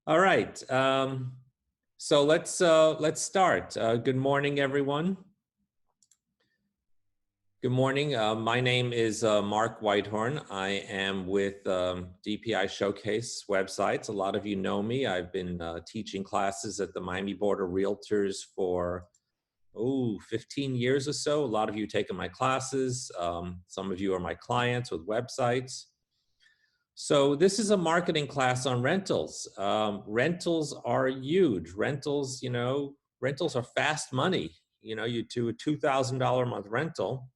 All right. So let's start. Good morning, everyone. Good morning. My name is Mark Weithorn. I am with DPI Showcase websites. A lot of you know me. I've been teaching classes at the Miami Board of Realtors for 15 years or so. A lot of you taken my classes. Some of you are my clients with websites. So this is a marketing class on rentals. Rentals are huge. Rentals, rentals are fast money. You do a $2,000 a month rental,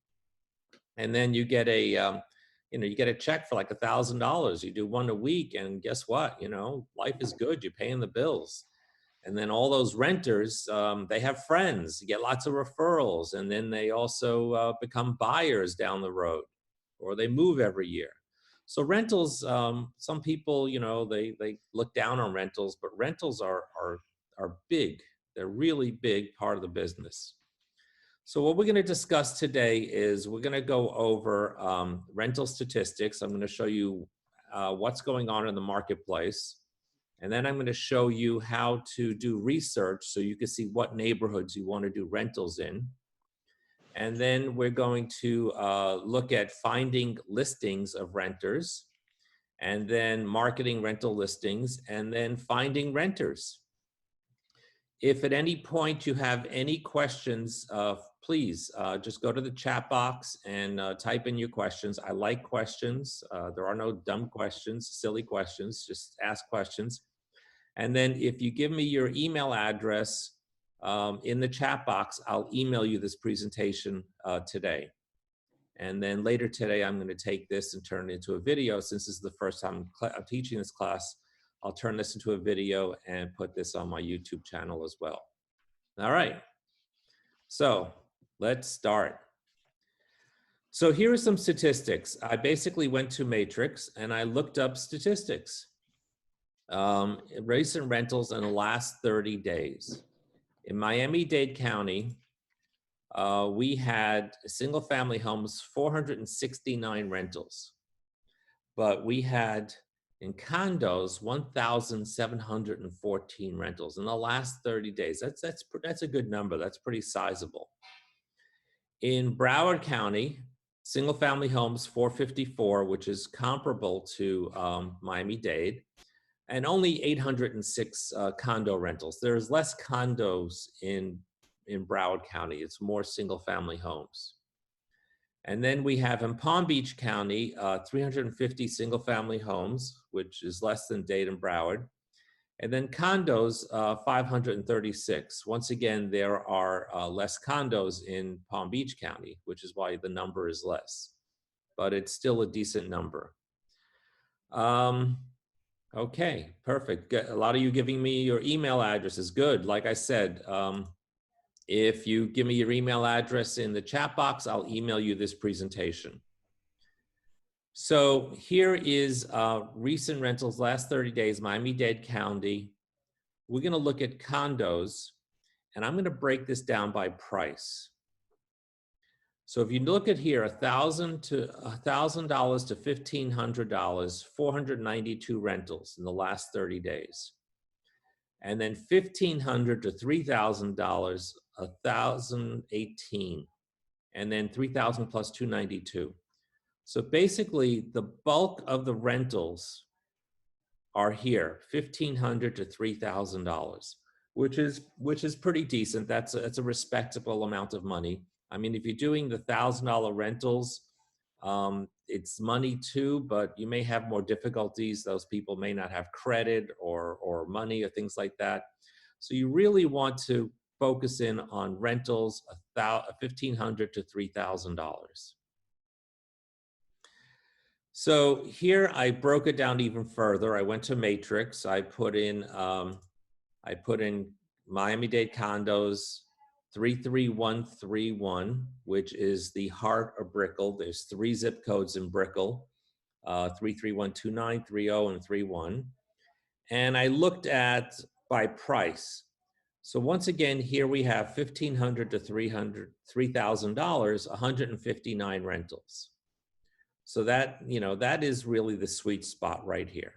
and then you get a, you get a check for like $1,000. You do one a week, and guess what? Life is good. You're paying the bills. And then all those renters, they have friends. You get lots of referrals, and then they also become buyers down the road, or they move every year. So rentals, some people, they look down on rentals, but rentals are big. They're really big part of the business. So what we're going to discuss today is we're going to go over rental statistics. I'm going to show you what's going on in the marketplace. And then I'm going to show you how to do research so you can see what neighborhoods you want to do rentals in. And then we're going to look at finding listings of renters, and then marketing rental listings, and then finding renters. If at any point you have any questions, please just go to the chat box and type in your questions. I like questions. There are no dumb questions, silly questions, just ask questions. And then if you give me your email address in the chat box, I'll email you this presentation today. And then later today, I'm going to take this and turn it into a video. Since this is the first time I'm teaching this class, I'll turn this into a video and put this on my YouTube channel as well. All right. So let's start. So here are some statistics. I basically went to Matrix and I looked up statistics. Recent rentals in the last 30 days. In Miami-Dade County, we had single family homes, 469 rentals, but we had in condos, 1,714 rentals in the last 30 days. That's a good number. That's pretty sizable. In Broward County, single family homes, 454, which is comparable to Miami-Dade, and only 806 condo rentals. There's less condos in Broward County. It's more single family homes. And then we have in Palm Beach County, 350 single family homes, which is less than Dade and Broward. And then condos, 536. Once again, there are less condos in Palm Beach County, which is why the number is less, but it's still a decent number. Okay, perfect. A lot of you giving me your email addresses. Good. Like I said, if you give me your email address in the chat box, I'll email you this presentation. So here is recent rentals, last 30 days, Miami-Dade County. We're going to look at condos, and I'm going to break this down by price. So if you look at here, $1,000 to $1,500, 492 rentals in the last 30 days. And then $1,500 to $3,000, 1,018. And then 3,000 plus 292. So basically the bulk of the rentals are here, $1,500 to $3,000, which is pretty decent. That's a respectable amount of money. I mean, if you're doing the $1,000 rentals, it's money too, but you may have more difficulties. Those people may not have credit or money or things like that. So you really want to focus in on rentals, $1,500 to $3,000. So here I broke it down even further. I went to Matrix. I put in Miami-Dade condos, 33131, which is the heart of Brickell. There's 3 zip codes in Brickell, 33129, 30, and 31. And I looked at by price. So once again, here we have $1,500 to $3,000, 159 rentals. So that, that is really the sweet spot right here.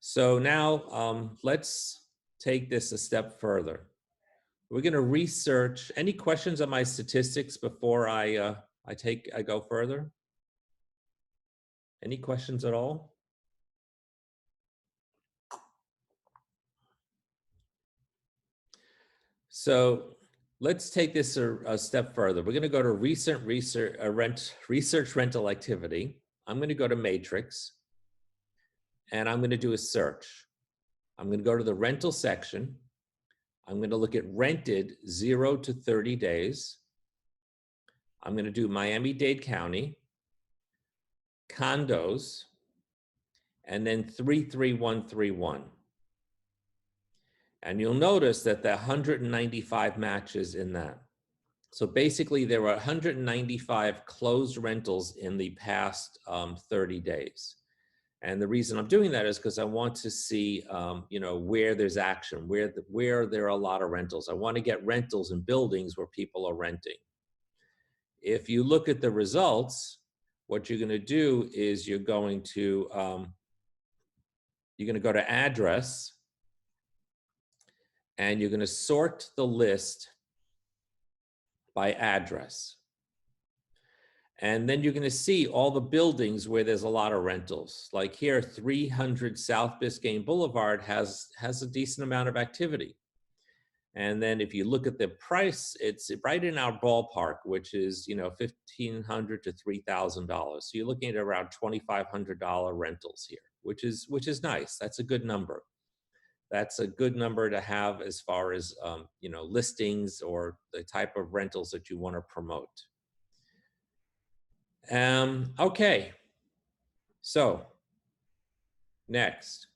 So now let's take this a step further. We're going to research. Any questions on my statistics before I go further? Any questions at all? So let's take this a step further. We're going to go to recent research rental activity. I'm going to go to Matrix, and I'm going to do a search. I'm going to go to the rental section. I'm going to look at rented 0 to 30 days. I'm going to do Miami-Dade County, condos, and then 33131. And you'll notice that there are 195 matches in that. So basically there were 195 closed rentals in the past 30 days. And the reason I'm doing that is because I want to see, where there's action, where there are a lot of rentals. I want to get rentals in buildings where people are renting. If you look at the results, what you're going to do is you're going to go to address, and you're going to sort the list by address. And then you're going to see all the buildings where there's a lot of rentals. Like here, 300 South Biscayne Boulevard has a decent amount of activity. And then if you look at the price, it's right in our ballpark, which is $1,500 to $3,000. So you're looking at around $2,500 rentals here, which is nice. That's a good number. That's a good number to have as far as listings or the type of rentals that you want to promote. Okay, so next,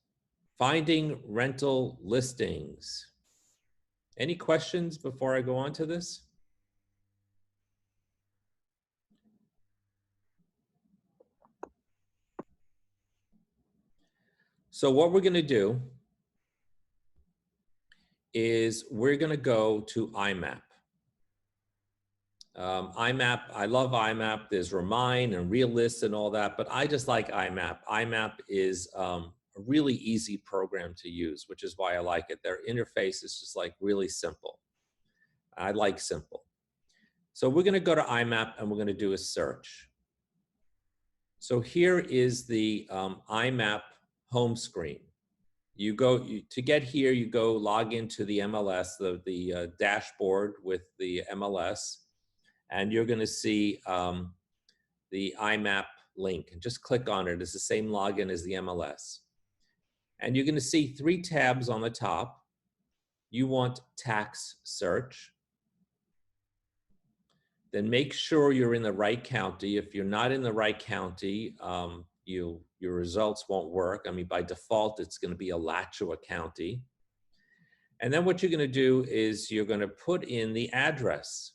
finding rental listings. Any questions before I go on to this? So what we're going to do is we're going to go to IMAP. IMAP, I love IMAP. There's Remind and Realist and all that, but I just like IMAP. IMAP is a really easy program to use, which is why I like it. Their interface is just like really simple. I like simple. So we're going to go to IMAP and we're going to do a search. So here is the IMAP home screen. To get here, you go log into the MLS, the dashboard with the MLS, and you're going to see the IMAP link, and just click on it. It's the same login as the MLS. And you're going to see 3 tabs on the top. You want tax search. Then make sure you're in the right county. If you're not in the right county, your results won't work. I mean, by default, it's going to be Alachua County. And then what you're going to do is you're going to put in the address.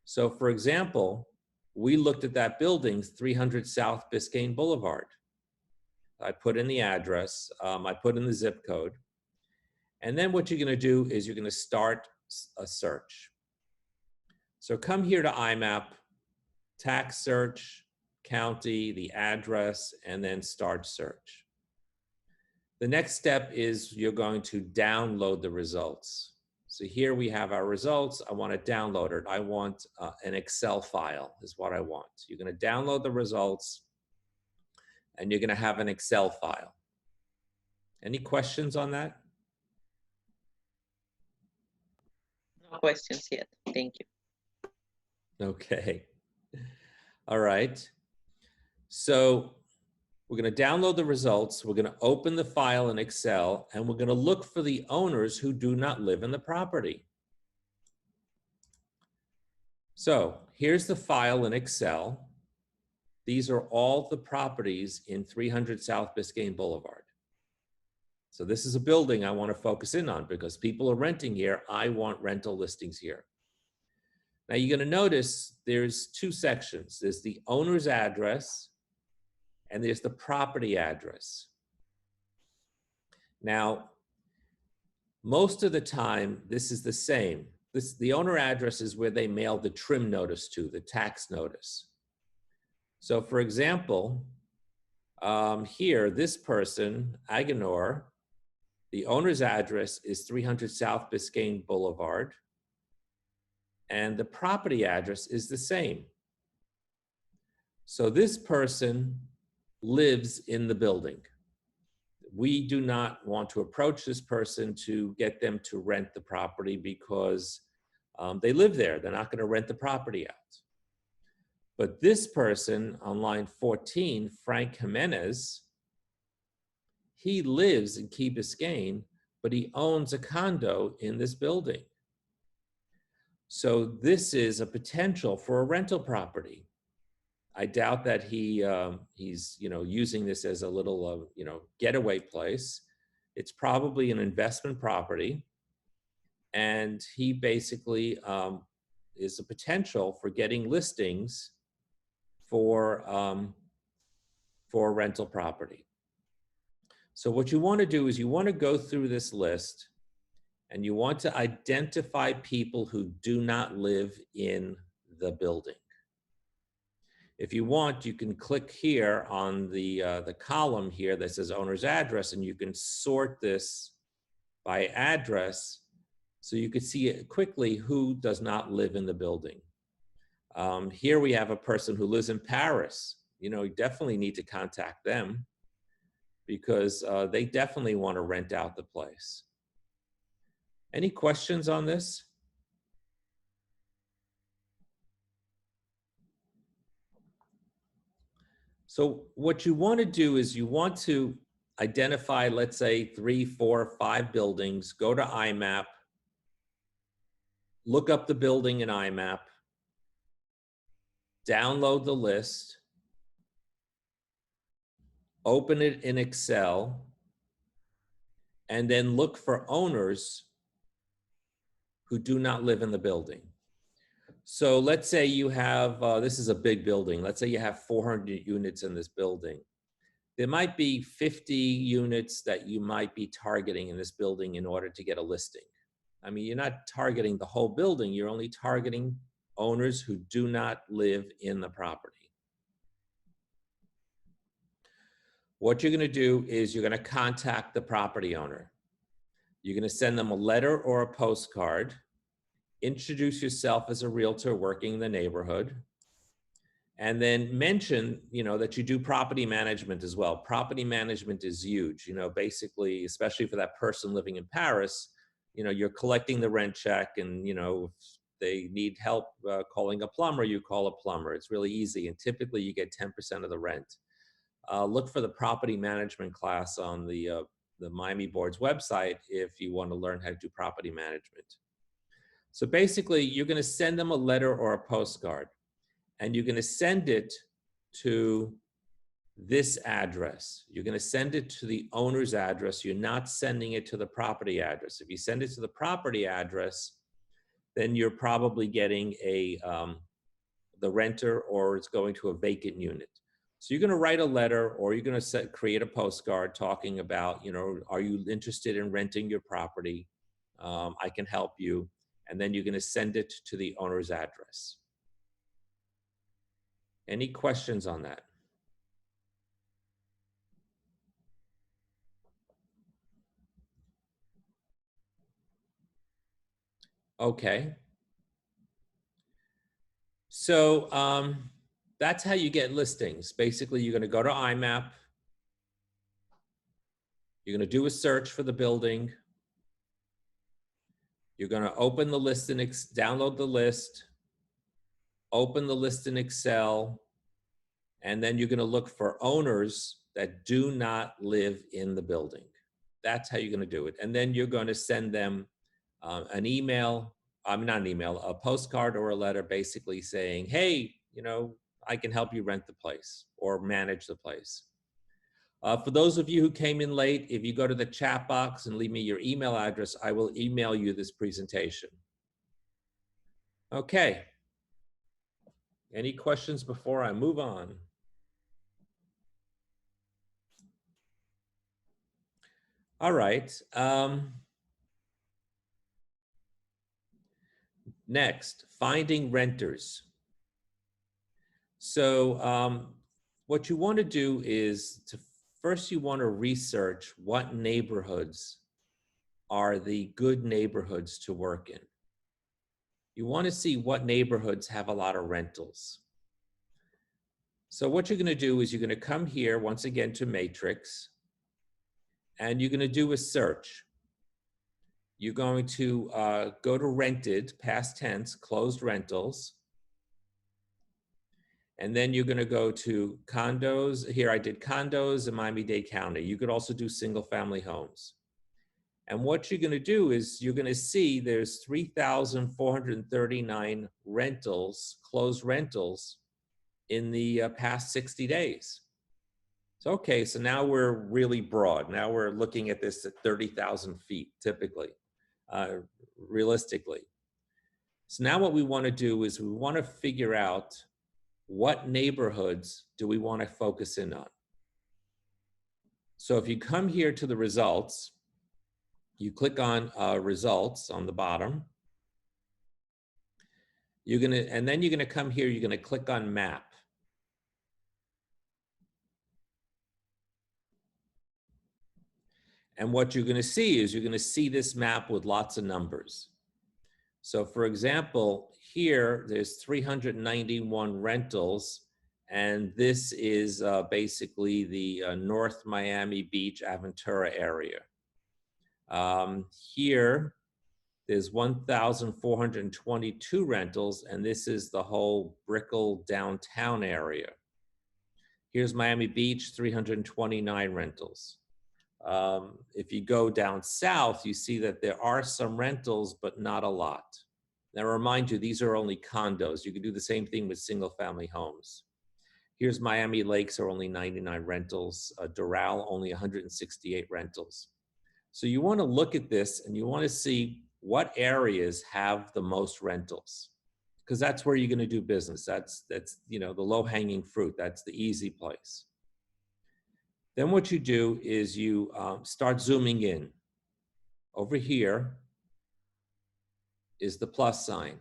So for example, we looked at that building, 300 South Biscayne Boulevard. I put in the address, I put in the zip code. And then what you're going to do is you're going to start a search. So come here to IMAP, tax search, county, the address, and then start search. The next step is you're going to download the results. So here we have our results. I want to download it. I want an Excel file is what I want. You're going to download the results and you're going to have an Excel file. Any questions on that? No questions yet. Thank you. Okay. All right. So we're going to download the results. We're going to open the file in Excel, and we're going to look for the owners who do not live in the property. So here's the file in Excel. These are all the properties in 300 South Biscayne Boulevard. So this is a building I want to focus in on because people are renting here. I want rental listings here. Now you're going to notice there's 2 sections. There's the owner's address and there's the property address. Now, most of the time, this is the same. The owner address is where they mail the trim notice to, the tax notice. So for example, Here, this person, Agenor, the owner's address is 300 South Biscayne Boulevard, and the property address is the same. So this person lives in the building. We do not want to approach this person to get them to rent the property because they live there. They're not going to rent the property out. But this person on line 14, Frank Jimenez, he lives in Key Biscayne, but he owns a condo in this building. So this is a potential for a rental property. I doubt that he's using this as a little getaway place. It's probably an investment property, and he basically is a potential for getting listings for rental property. So what you want to do is you want to go through this list and you want to identify people who do not live in the building. If you want, you can click here on the column here that says owner's address, and you can sort this by address so you can see it quickly who does not live in the building. Here we have a person who lives in Paris. You definitely need to contact them because they definitely want to rent out the place. Any questions on this? So what you want to do is you want to identify, let's say, 3, 4, 5 buildings, go to IMAP, look up the building in IMAP, download the list, open it in Excel, and then look for owners who do not live in the building. So let's say you have, this is a big building. Let's say you have 400 units in this building. There might be 50 units that you might be targeting in this building in order to get a listing. I mean, you're not targeting the whole building. You're only targeting owners who do not live in the property. What you're going to do is you're going to contact the property owner. You're going to send them a letter or a postcard. Introduce yourself as a realtor working in the neighborhood, and then mention, that you do property management as well. Property management is huge, basically, especially for that person living in Paris, you're collecting the rent check, and, if they need help calling a plumber, you call a plumber. It's really easy, and typically you get 10% of the rent. Look for the property management class on the Miami Board's website if you want to learn how to do property management. So basically, you're going to send them a letter or a postcard, and you're going to send it to this address. You're going to send it to the owner's address. You're not sending it to the property address. If you send it to the property address, then you're probably getting the renter, or it's going to a vacant unit. So you're going to write a letter, or you're going to create a postcard talking about, are you interested in renting your property? I can help you. And then you're going to send it to the owner's address. Any questions on that? Okay. So that's how you get listings. Basically, you're going to go to IMAP. You're going to do a search for the building. You're going to open the list and download the list, open the list in Excel, and then you're going to look for owners that do not live in the building. That's how you're going to do it. And then you're going to send them an email, not an email, a postcard or a letter basically saying, hey, I can help you rent the place or manage the place. For those of you who came in late, if you go to the chat box and leave me your email address, I will email you this presentation. Okay. Any questions before I move on? All right. Next, finding renters. So what you want to do is first you want to research what neighborhoods are the good neighborhoods to work in. You want to see what neighborhoods have a lot of rentals. So what you're going to do is you're going to come here once again to Matrix, and you're going to do a search. You're going to go to rented, past tense, closed rentals. And then you're going to go to condos. Here I did condos in Miami-Dade County. You could also do single family homes. And what you're going to do is you're going to see there's 3,439 rentals, closed rentals in the past 60 days. So, okay, so now we're really broad. Now we're looking at this at 30,000 feet, typically, realistically. So now what we want to do is we want to figure out what neighborhoods do we want to focus in on. So if you come here to the results, you click on results on the bottom. And then you're going to come here, you're going to click on map. And what you're going to see is you're going to see this map with lots of numbers. So for example, here there's 391 rentals, and this is basically the North Miami Beach, Aventura area. Here, there's 1,422 rentals, and this is the whole Brickell downtown area. Here's Miami Beach, 329 rentals. If you go down south, you see that there are some rentals, but not a lot. Now, remind you, these are only condos. You can do the same thing with single family homes. Here's Miami Lakes, are only 99 rentals. Doral, only 168 rentals. So you want to look at this and you want to see what areas have the most rentals, because that's where you're going to do business. That's you know, the low-hanging fruit. That's the easy place. Then what you do is you start zooming in. Over here is the plus sign.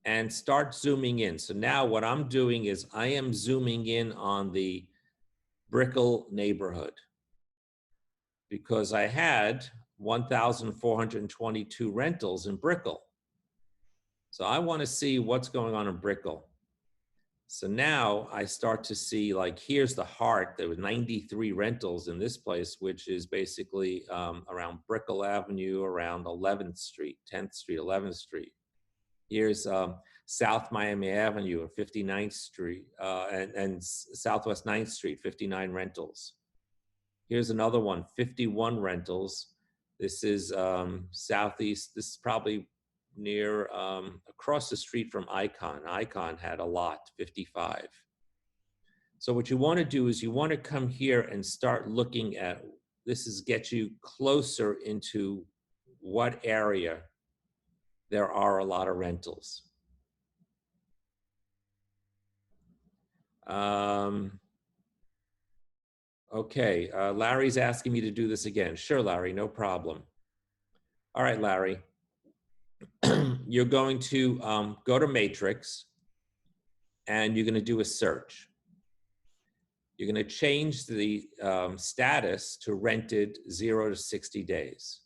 And start zooming in. So now what I'm doing is I am zooming in on the Brickell neighborhood, because I had 1,422 rentals in Brickell. So I want to see what's going on in Brickell. So now I start to see, like, here's the heart. There were 93 rentals in this place, which is basically around Brickell Avenue, around 11th Street, 10th Street, 11th Street. Here's South Miami Avenue and 59th Street and Southwest 9th Street, 59 rentals. Here's another one, 51 rentals. This is Southeast. This is probably near, across the street from Icon. Icon had a lot, 55. So what you want to do is you want to come here and start looking at, this is get you closer into what area there are a lot of rentals. Okay, Larry's asking me to do this again. Sure, Larry, no problem. All right, Larry. You're going to go to Matrix, and you're going to do a search. You're going to change the status to rented 0 to 60 days.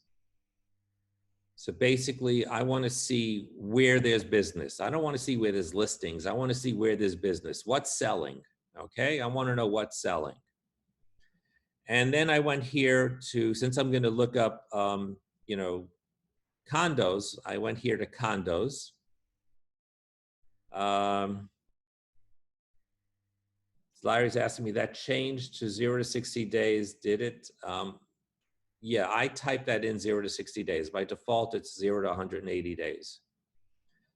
So basically, I want to see where there's business. I don't want to see where there's listings. I want to see where there's business. What's selling? Okay, I want to know what's selling. And then I went here to, since I'm going to look up, you know, condos, I went here to condos. Larry's asking me, that changed to 0 to 60 days. Did it? Yeah, I typed that in 0 to 60 days. By default, it's 0 to 180 days.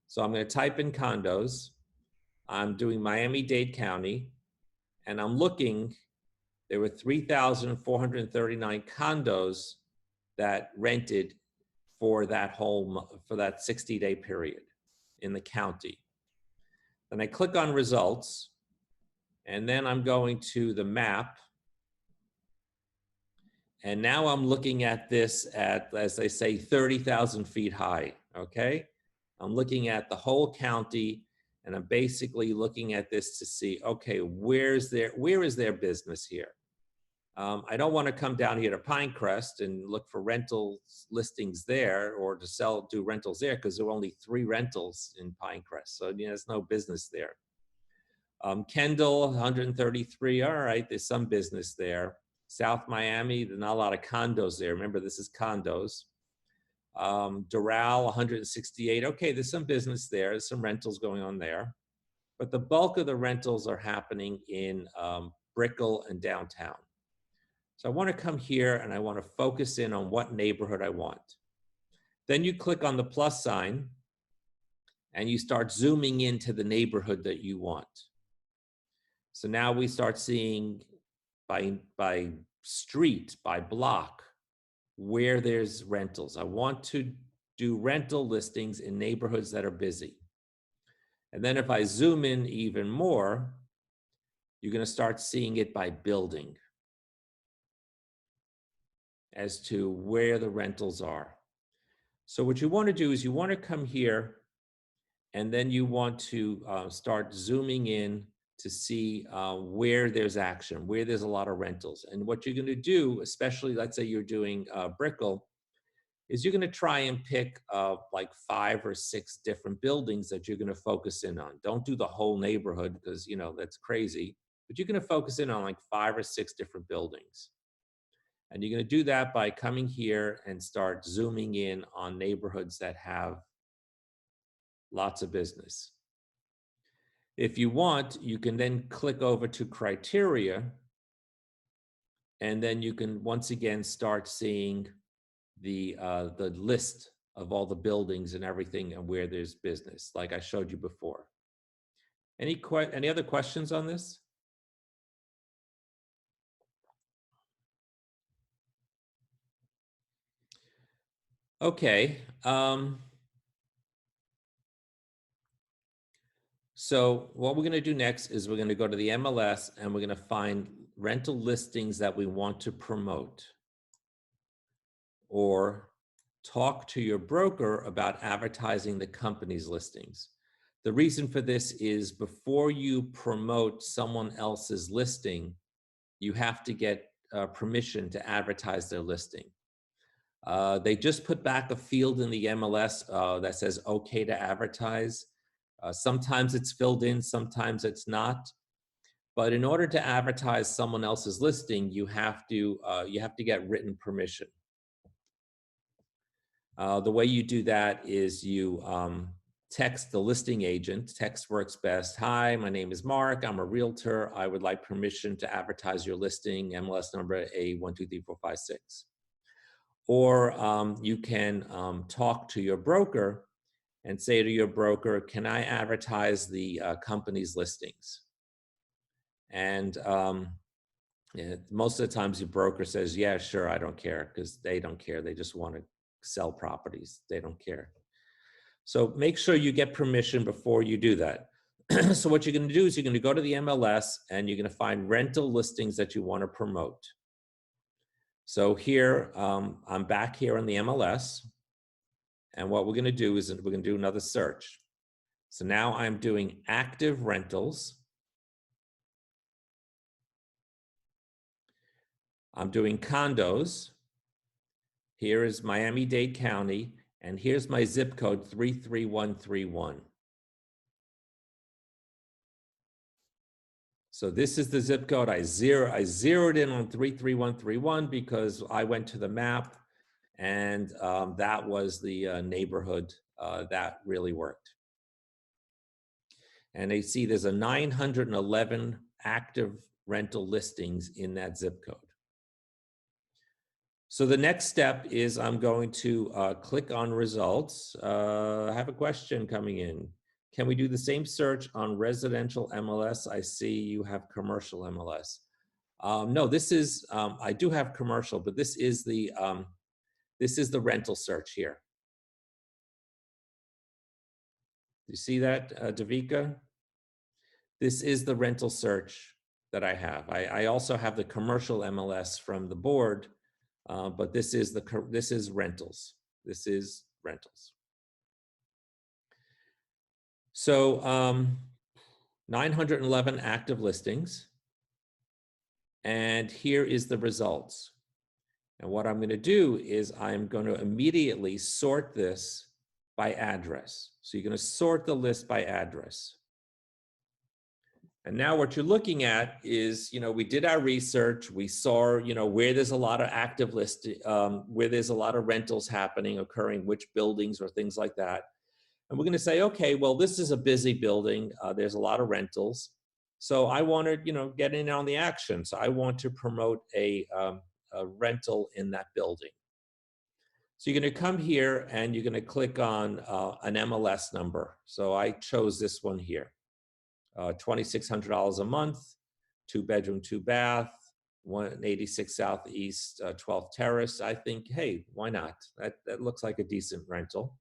So I'm going to type in condos. I'm doing Miami-Dade County, and I'm looking. There were 3,439 condos that rented for that whole, for that 60-day period in the county. Then I click on results, and then I'm going to the map. And now I'm looking at this at, as they say, 30,000 feet high, okay? I'm looking at the whole county, And I'm basically looking at this to see, okay, where is their business here? I don't want to come down here to Pinecrest and look for rental listings there or to do rentals there, because there are only 3 rentals in Pinecrest. So there's no business there. Kendall, 133, all right, there's some business there. South Miami, there's not a lot of condos there. Remember, this is condos. Doral, 168, okay, there's some business there. There's some rentals going on there. But the bulk of the rentals are happening in Brickell and downtown. So I want to come here and I want to focus in on what neighborhood I want. Then you click on the plus sign and you start zooming into the neighborhood that you want. So now we start seeing by street, by block, where there's rentals. I want to do rental listings in neighborhoods that are busy. And then if I zoom in even more, you're going to start seeing it by building as to where the rentals are. So what you want to do is you want to come here and then you want to start zooming in to see where there's action, where there's a lot of rentals. And what you're going to do, especially let's say you're doing Brickell, is you're going to try and pick like 5 or 6 different buildings that you're going to focus in on. Don't do the whole neighborhood because, you know, that's crazy. But you're going to focus in on like 5 or 6 different buildings. And you're going to do that by coming here and start zooming in on neighborhoods that have lots of business. If you want, you can then click over to criteria, and then you can once again start seeing the list of all the buildings and everything and where there's business, like I showed you before. Any other questions on this? Okay. So what we're going to do next is we're going to go to the MLS and we're going to find rental listings that we want to promote, or talk to your broker about advertising the company's listings. The reason for this is before you promote someone else's listing, you have to get permission to advertise their listing. They just put back a field in the MLS that says okay to advertise. Sometimes it's filled in, sometimes it's not. But in order to advertise someone else's listing, you have to get written permission. The way you do that is you text the listing agent. Text works best. Hi, my name is Mark. I'm a realtor. I would like permission to advertise your listing, MLS number A123456. Or you can talk to your broker and say to your broker, can I advertise the company's listings? And most of the times your broker says, yeah, sure, I don't care, because they don't care. They just want to sell properties. They don't care. So make sure you get permission before you do that. So what you're going to do is you're going to go to the MLS and you're going to find rental listings that you want to promote. So here, I'm back here on the MLS. And what we're going to do is we're going to do another search. So now I'm doing active rentals. I'm doing condos. Here is Miami-Dade County, and here's my zip code 33131. So this is the zip code. I zeroed in on 33131 because I went to the map, and that was the neighborhood that really worked. And they see there's a 911 active rental listings in that zip code. So the next step is I'm going to click on results. I have a question coming in. Can we do the same search on residential MLS? I see you have commercial MLS. No, this is, I do have commercial, but this is the rental search here. You see that, Davika? This is the rental search that I have. I also have the commercial MLS from the board, but this is rentals. This is rentals. So 911 active listings. And here is the results. And what I'm going to do is I'm going to immediately sort this by address. So you're going to sort the list by address. And now what you're looking at is, we did our research. We saw, where there's a lot of active where there's a lot of rentals occurring, which buildings or things like that. And we're going to say, okay, well, this is a busy building. There's a lot of rentals. So I want to, get in on the action. So I want to promote a rental in that building. So you're going to come here and you're going to click on an MLS number. So I chose this one here, $2,600 a month, 2-bedroom, 2-bath, 186 Southeast 12th Terrace. I think, hey, why not? That looks like a decent rental.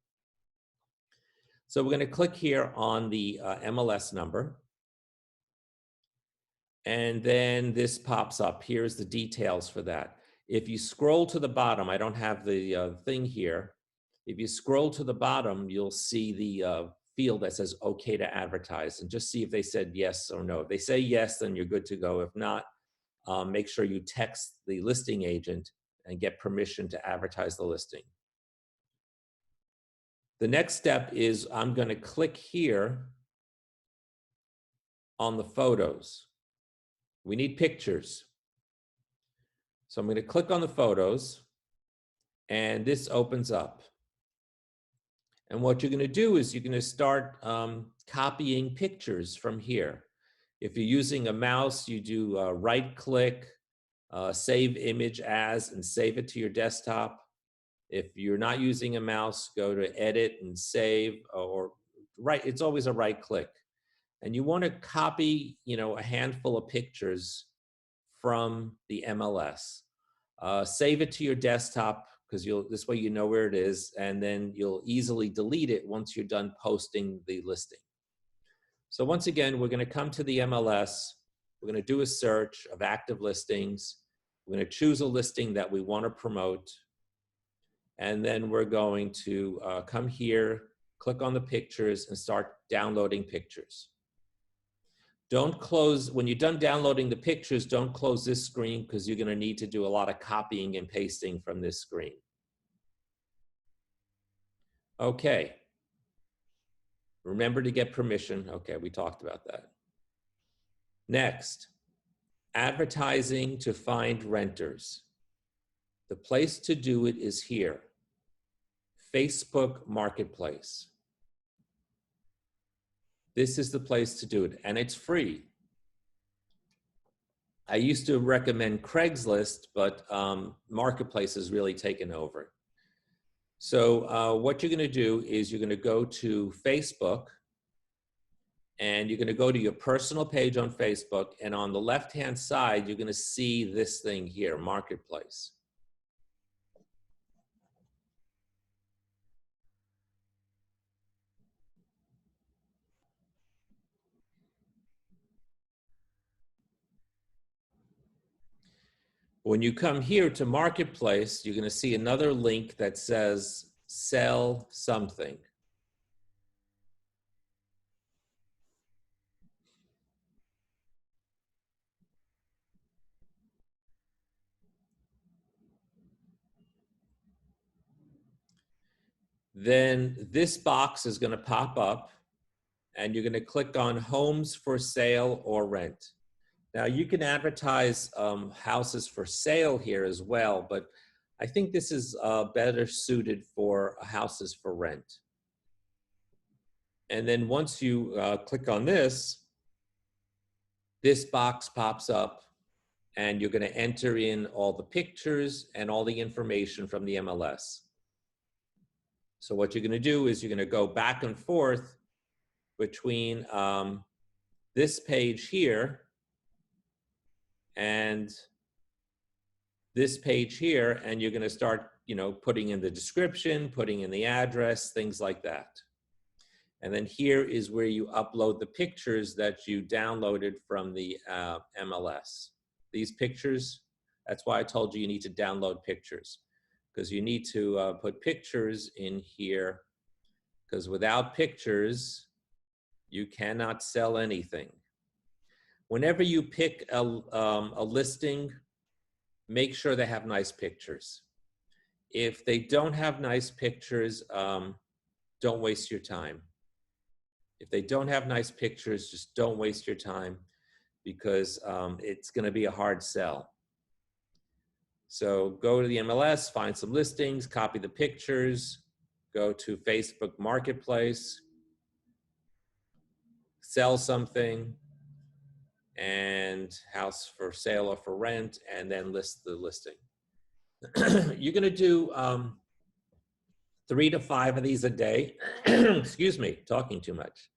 So we're going to click here on the MLS number. And then this pops up. Here's the details for that. If you scroll to the bottom, I don't have the thing here. If you scroll to the bottom, you'll see the field that says okay to advertise, and just see if they said yes or no. If they say yes, then you're good to go. If not, make sure you text the listing agent and get permission to advertise the listing. The next step is I'm going to click here on the photos. We need pictures. So I'm going to click on the photos, and this opens up. And what you're going to do is you're going to start copying pictures from here. If you're using a mouse, you do right-click, save image as, and save it to your desktop. If you're not using a mouse, go to edit and save, or right. It's always a right-click. And you want to copy, a handful of pictures from the MLS. Save it to your desktop, because this way you know where it is, and then you'll easily delete it once you're done posting the listing. So once again, we're going to come to the MLS. We're going to do a search of active listings. We're going to choose a listing that we want to promote. And then we're going to come here, click on the pictures, and start downloading pictures. Don't close, when you're done downloading the pictures, don't close this screen, because you're going to need to do a lot of copying and pasting from this screen. Okay. Remember to get permission. Okay, we talked about that. Next, advertising to find renters. The place to do it is here, Facebook Marketplace. This is the place to do it, and it's free. I used to recommend Craigslist, but Marketplace has really taken over. So what you're going to do is you're going to go to Facebook, and you're going to go to your personal page on Facebook, and on the left-hand side, you're going to see this thing here, Marketplace. When you come here to Marketplace, you're going to see another link that says sell something. Then this box is going to pop up, and you're going to click on homes for sale or rent. Now you can advertise houses for sale here as well, but I think this is better suited for houses for rent. And then once you click on this box pops up, and you're going to enter in all the pictures and all the information from the MLS. So what you're going to do is you're going to go back and forth between this page here and this page here, and you're going to start, putting in the description, putting in the address, things like that. And then here is where you upload the pictures that you downloaded from the MLS. These pictures, that's why I told you you need to download pictures, because you need to put pictures in here, because without pictures, You cannot sell anything. Whenever you pick a listing, make sure they have nice pictures. If they don't have nice pictures, don't waste your time. If they don't have nice pictures, just don't waste your time, because it's going to be a hard sell. So go to the MLS, find some listings, copy the pictures, go to Facebook Marketplace, sell something, and house for sale or for rent, and then list the listing. You're going to do 3 to 5 of these a day. Excuse me, talking too much.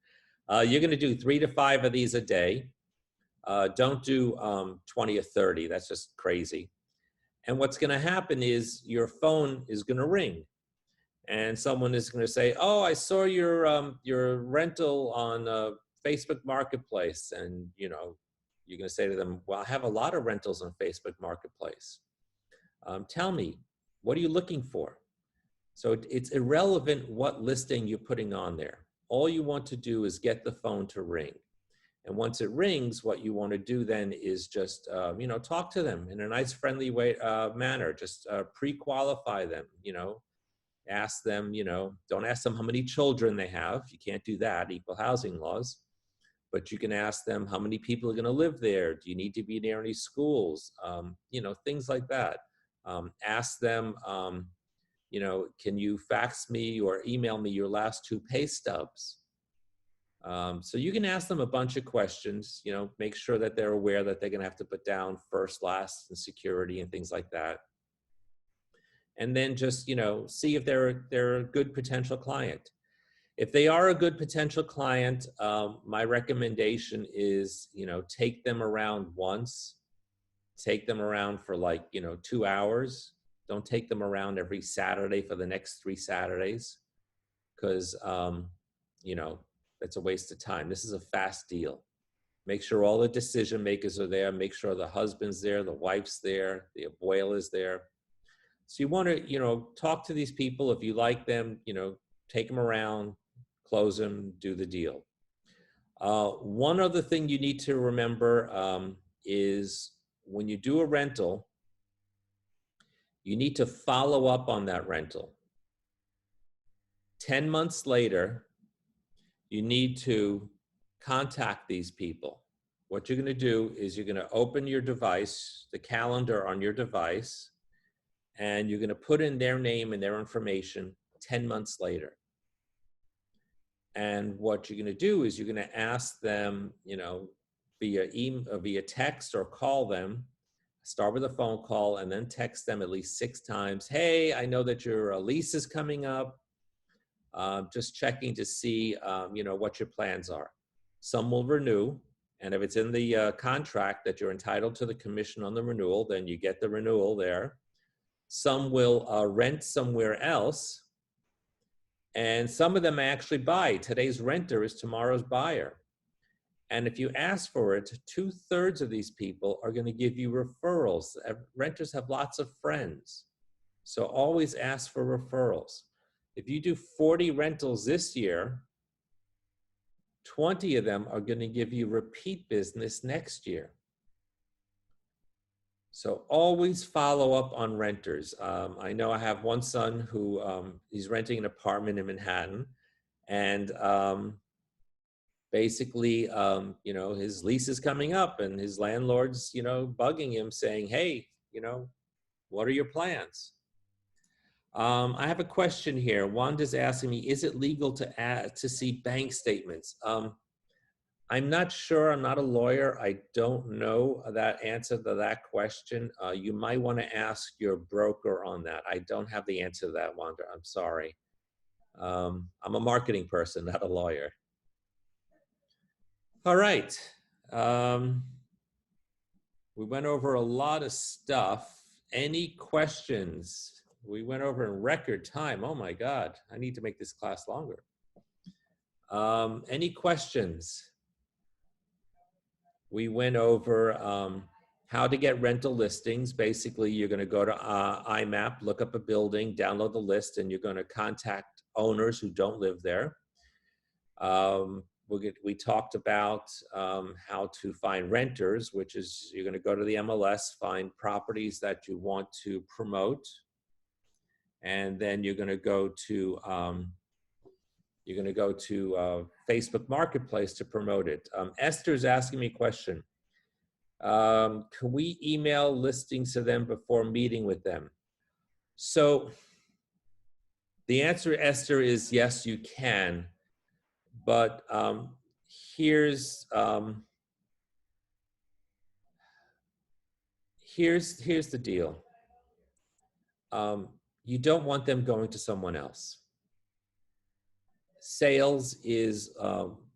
You're going to do 3 to 5 of these a day. Don't do 20 or 30. That's just crazy. And what's going to happen is your phone is going to ring, and someone is going to say, "Oh, I saw your rental on Facebook Marketplace," and you're going to say to them, "Well, I have a lot of rentals on Facebook Marketplace. Tell me, what are you looking for?" So it's irrelevant what listing you're putting on there. All you want to do is get the phone to ring. And once it rings, what you want to do then is just, talk to them in a nice, friendly way, manner. Just pre-qualify them, ask them, don't ask them how many children they have. You can't do that, equal housing laws. But you can ask them how many people are going to live there. Do you need to be near any schools? Things like that. Ask them, can you fax me or email me your last 2 pay stubs? So you can ask them a bunch of questions, make sure that they're aware that they're going to have to put down first, last, and security and things like that. And then just, see if they're a good potential client. If they are a good potential client, my recommendation is, take them around once, take them around for 2 hours. Don't take them around every Saturday for the next 3 Saturdays, because, that's a waste of time. This is a fast deal. Make sure all the decision makers are there. Make sure the husband's there, the wife's there, the abuela is there. So you want to, talk to these people. If you like them, take them around, close them, do the deal. One other thing you need to remember is when you do a rental, you need to follow up on that rental. 10 months later, you need to contact these people. What you're going to do is you're going to open your device, the calendar on your device, and you're going to put in their name and their information 10 months later. And what you're going to do is you're going to ask them, via email, via text, or call them. Start with a phone call and then text them at least 6 times. Hey, I know that your lease is coming up. Just checking to see, what your plans are. Some will renew, and if it's in the contract that you're entitled to the commission on the renewal, then you get the renewal there. Some will rent somewhere else, and some of them actually buy. Today's renter is tomorrow's buyer. And if you ask for it, 2/3 of these people are going to give you referrals. Renters have lots of friends, so always ask for referrals. If you do 40 rentals this year, 20 of them are going to give you repeat business next year. So always follow up on renters. I know I have one son who he's renting an apartment in Manhattan, and basically, his lease is coming up, and his landlord's, bugging him saying, "Hey, what are your plans?" I have a question here. Wanda's asking me, is it legal to see bank statements? I'm not sure. I'm not a lawyer. I don't know that answer to that question. You might want to ask your broker on that. I don't have the answer to that, Wanda. I'm sorry. I'm a marketing person, not a lawyer. All right. We went over a lot of stuff. Any questions? We went over in record time. Oh my God, I need to make this class longer. Any questions? We went over how to get rental listings. Basically, you're going to go to IMAP, look up a building, download the list, and you're going to contact owners who don't live there. we talked about how to find renters, which is you're going to go to the MLS, find properties that you want to promote, and then you're going to go to Facebook Marketplace to promote it. Esther's asking me a question. Can we email listings to them before meeting with them? So the answer, Esther, is yes, you can. But here's the deal. You don't want them going to someone else. Sales is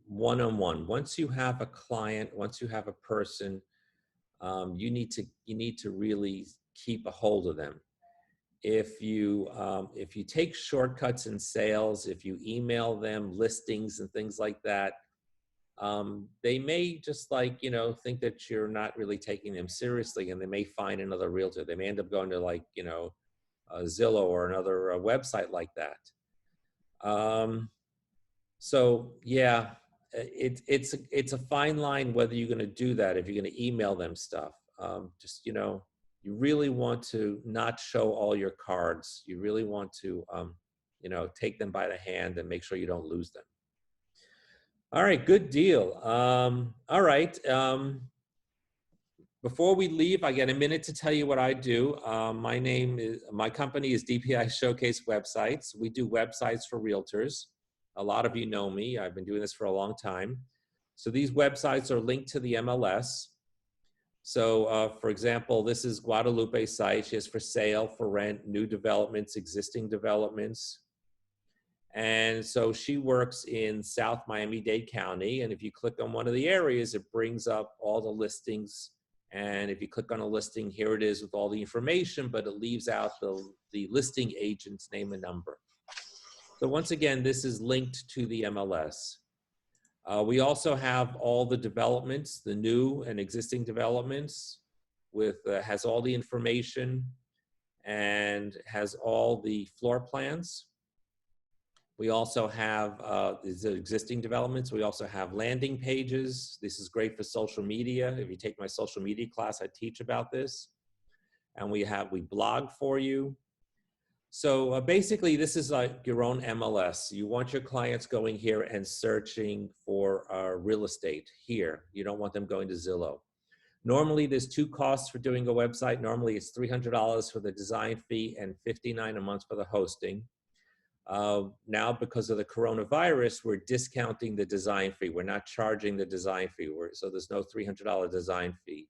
one-on-one. Once you have a client, once you have a person, you need to really keep a hold of them. If you take shortcuts in sales, if you email them listings and things like that, they may just think that you're not really taking them seriously, and they may find another realtor. They may end up going to Zillow or another website like that. So yeah, it's a fine line whether you're going to do that. If you're going to email them stuff, you really want to not show all your cards. You really want to take them by the hand and make sure you don't lose them. All right, good deal. All right. Before we leave, I get a minute to tell you what I do. My company is DPI Showcase Websites. We do websites for realtors. A lot of you know me. I've been doing this for a long time. So these websites are linked to the MLS. So for example, this is Guadalupe's site. She has for sale, for rent, new developments, existing developments. And so she works in South Miami-Dade County. And if you click on one of the areas, it brings up all the listings. And if you click on a listing, here it is with all the information, but it leaves out the listing agent's name and number. So once again, this is linked to the MLS. We also have all the developments, the new and existing developments, has all the information and has all the floor plans. We also have these existing developments. We also have landing pages. This is great for social media. If you take my social media class, I teach about this. And we blog for you. So basically, this is like your own MLS. You want your clients going here and searching for real estate here. You don't want them going to Zillow. Normally, there's two costs for doing a website. Normally, it's $300 for the design fee and $59 a month for the hosting. Now, because of the coronavirus, we're discounting the design fee. We're not charging the design fee. So there's no $300 design fee.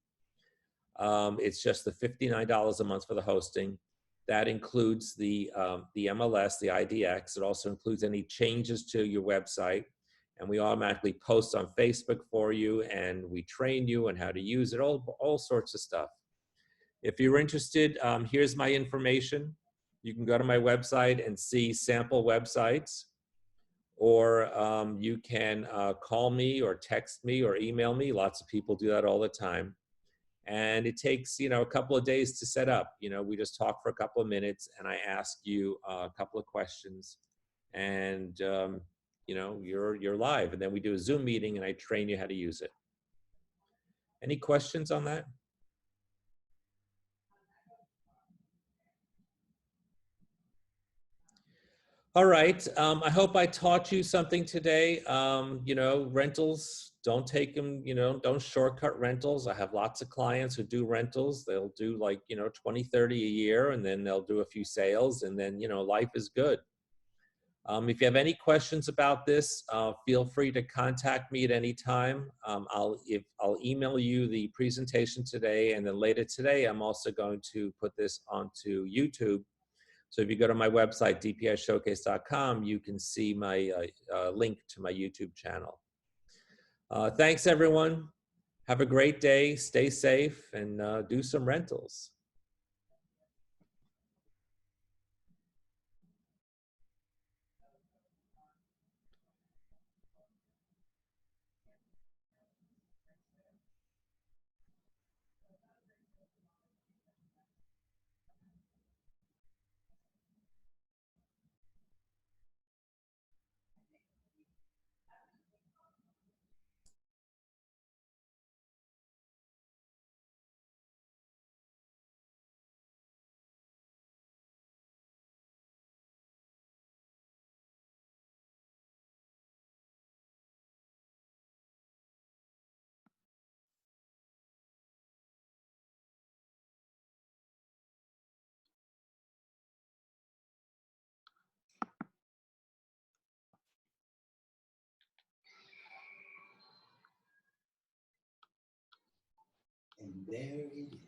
It's just the $59 a month for the hosting. That includes the MLS, the IDX. It also includes any changes to your website. And we automatically post on Facebook for you, and we train you on how to use it, all sorts of stuff. If you're interested, here's my information. You can go to my website and see sample websites, or you can call me or text me or email me. Lots of people do that all the time. And it takes, a couple of days to set up. We just talk for a couple of minutes and I ask you a couple of questions, and you're live. And then we do a Zoom meeting and I train you how to use it. Any questions on that? All right, I hope I taught you something today. Rentals, don't take them, don't shortcut rentals. I have lots of clients who do rentals. They'll do 20, 30 a year, and then they'll do a few sales, and then, life is good. If you have any questions about this, feel free to contact me at any time. I'll email you the presentation today, and then later today, I'm also going to put this onto YouTube. So if you go to my website, dpishowcase.com, you can see my link to my YouTube channel. Thanks, everyone. Have a great day. Stay safe and do some rentals. There it